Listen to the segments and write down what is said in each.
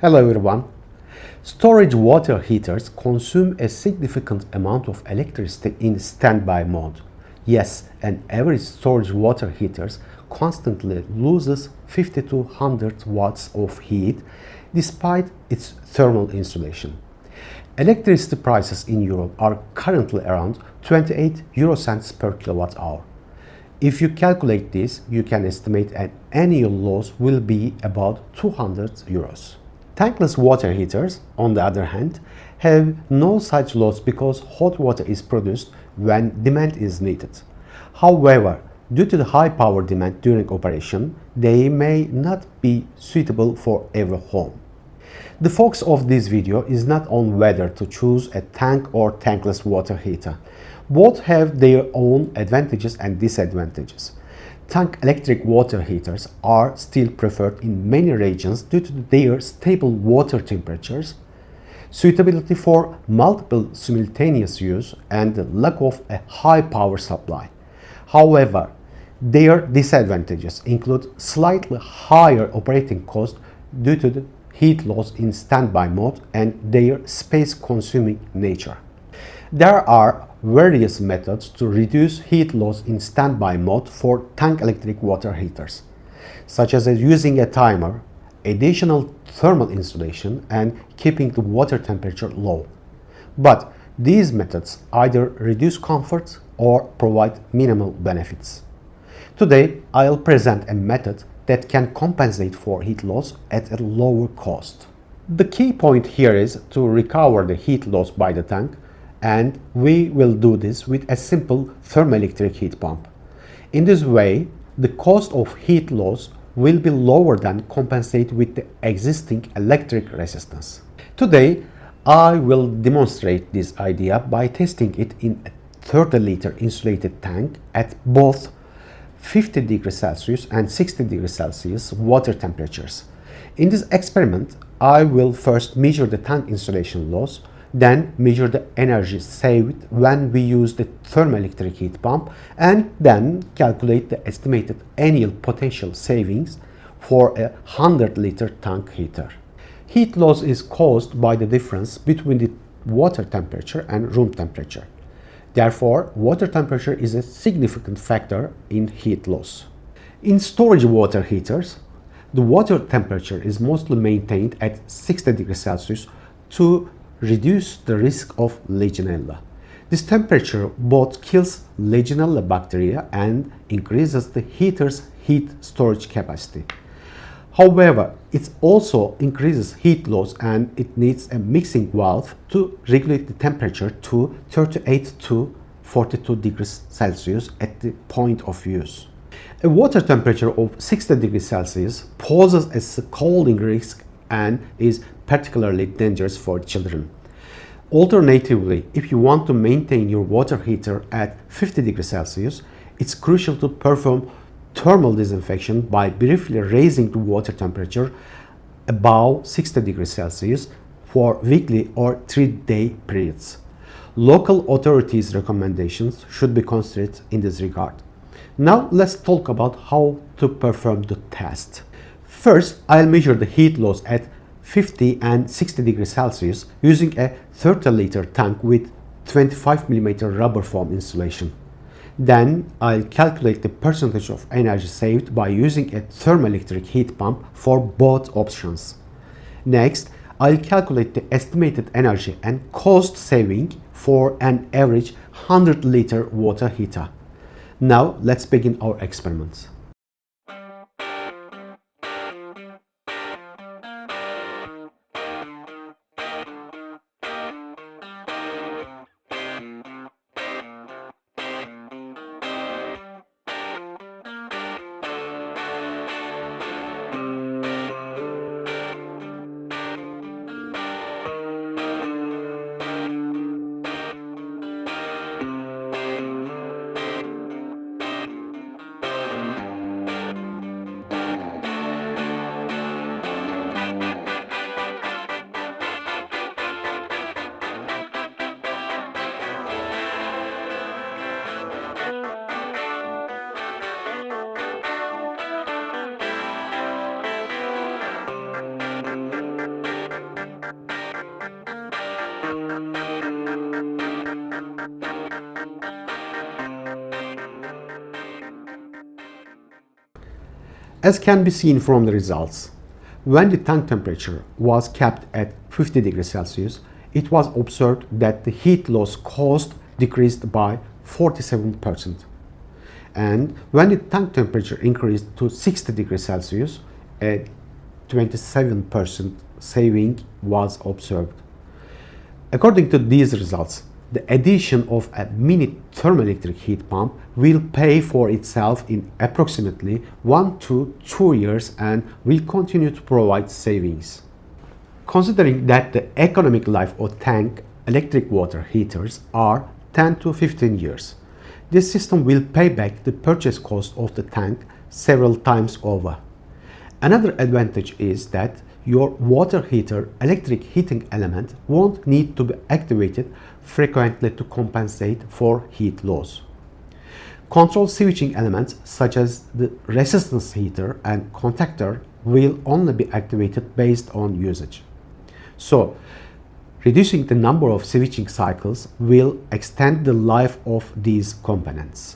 Hello everyone. Storage water heaters consume a significant amount of electricity in standby mode. Yes, an average storage water heater constantly loses 50 to 100 watts of heat despite its thermal insulation. Electricity prices in Europe are currently around 28 euro cents per kilowatt hour. If you calculate this, you can estimate an annual loss will be about 200 euros. Tankless water heaters, on the other hand, have no such loss because hot water is produced when demand is needed. However, due to the high power demand during operation, they may not be suitable for every home. The focus of this video is not on whether to choose a tank or tankless water heater. Both have their own advantages and disadvantages. Tank electric water heaters are still preferred in many regions due to their stable water temperatures, suitability for multiple simultaneous use, and the lack of a high power supply. However, their disadvantages include slightly higher operating cost due to the heat loss in standby mode and their space-consuming nature. There are various methods to reduce heat loss in standby mode for tank electric water heaters, such as using a timer, additional thermal insulation, and keeping the water temperature low. But these methods either reduce comfort or provide minimal benefits. Today, I'll present a method that can compensate for heat loss at a lower cost. The key point here is to recover the heat loss by the tank, and we will do this with a simple thermoelectric heat pump. In this way, the cost of heat loss will be lower than compensate with the existing electric resistance. Today, I will demonstrate this idea by testing it in a 30-liter insulated tank at both 50 degrees Celsius and 60 degrees Celsius water temperatures. In this experiment, I will first measure the tank insulation loss, then measure the energy saved when we use the thermoelectric heat pump, and then calculate the estimated annual potential savings for a 100-liter tank heater. Heat loss is caused by the difference between the water temperature and room temperature. Therefore, water temperature is a significant factor in heat loss. In storage water heaters, the water temperature is mostly maintained at 60 degrees Celsius to reduce the risk of Legionella. This temperature both kills Legionella bacteria and increases the heater's heat storage capacity. However, it also increases heat loss and it needs a mixing valve to regulate the temperature to 38 to 42 degrees Celsius at the point of use. A water temperature of 60 degrees Celsius poses a scalding risk and is particularly dangerous for children. Alternatively, if you want to maintain your water heater at 50 degrees Celsius, it's crucial to perform thermal disinfection by briefly raising the water temperature above 60 degrees Celsius for weekly or 3-day periods. Local authorities' recommendations should be considered in this regard. Now let's talk about how to perform the test. First, I'll measure the heat loss at 50 and 60 degrees Celsius using a 30-liter tank with 25 mm rubber foam insulation. Then I'll calculate the percentage of energy saved by using a thermoelectric heat pump for both options. Next, I'll calculate the estimated energy and cost saving for an average 100-liter water heater. Now let's begin our experiments. As can be seen from the results, when the tank temperature was kept at 50 degrees Celsius, it was observed that the heat loss cost decreased by 47%. And when the tank temperature increased to 60 degrees Celsius, a 27% saving was observed. According to these results, the addition of a mini thermoelectric heat pump will pay for itself in approximately 1 to 2 years and will continue to provide savings. Considering that the economic life of tank electric water heaters are 10 to 15 years, this system will pay back the purchase cost of the tank several times over. Another advantage is that your water heater electric heating element won't need to be activated frequently to compensate for heat loss. Control switching elements such as the resistance heater and contactor will only be activated based on usage. So, reducing the number of switching cycles will extend the life of these components.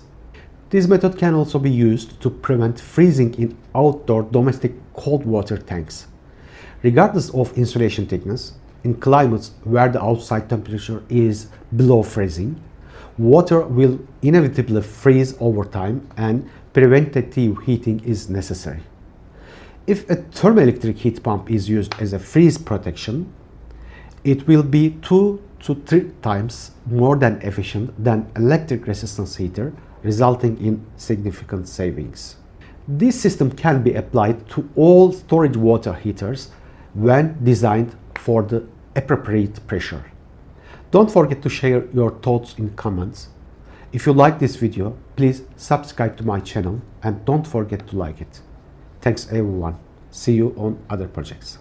This method can also be used to prevent freezing in outdoor domestic cold water tanks. Regardless of insulation thickness, in climates where the outside temperature is below freezing, water will inevitably freeze over time and preventative heating is necessary. If a thermoelectric heat pump is used as a freeze protection, it will be 2 to 3 times more than efficient than electric resistance heater, resulting in significant savings. This system can be applied to all storage water heaters when designed for the appropriate pressure. Don't forget to share your thoughts in comments. If you like this video, please subscribe to my channel and don't forget to like it. Thanks everyone. See you on other projects.